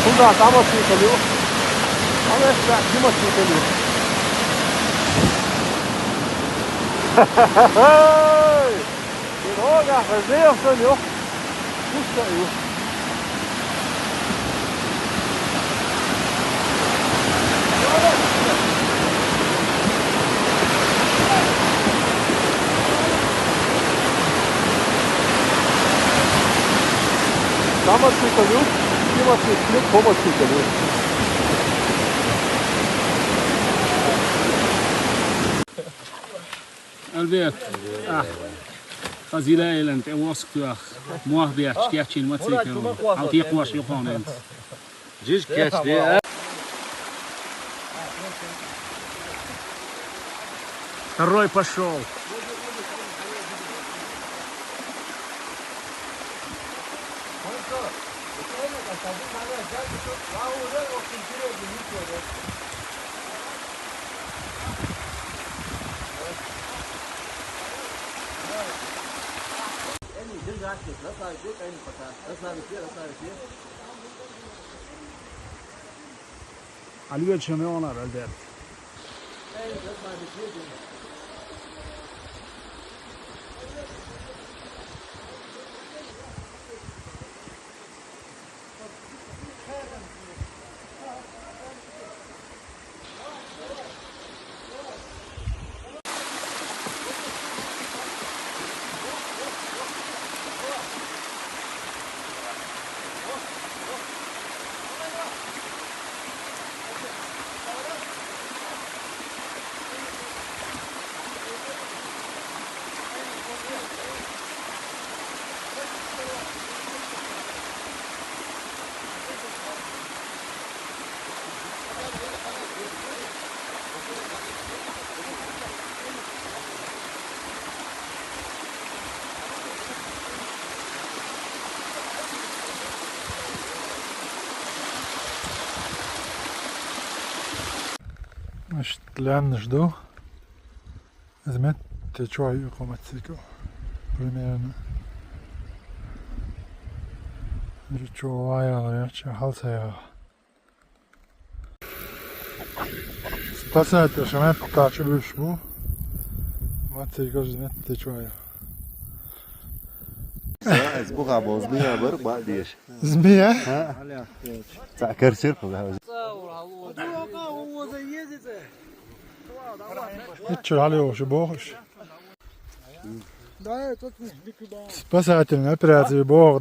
Bunlar damat kalıyor. Ama işte damat kalıyor. Hey! Droga, fazer senhor. Puxa aí. Damat kalıyor. Damat kalıyor. Damat kalıyor. البيت قزيلة إلى أنت واثق تواخ مواه بيت كيحكي المتسيك أو تيقواش يقون أنت جيش كاشتي الروي بشول على الوجه شمعونا البيت Значит, Лян жду. Заметьте, что я коматику. Примерно. Что я halsaya. Спасайте, что мне так bu. Matiko zametьте, что я. اسبوع بوزنيها بربع ديش Змея? ساكر شرف ده Что алё, что богош? Спасательная операция, бог.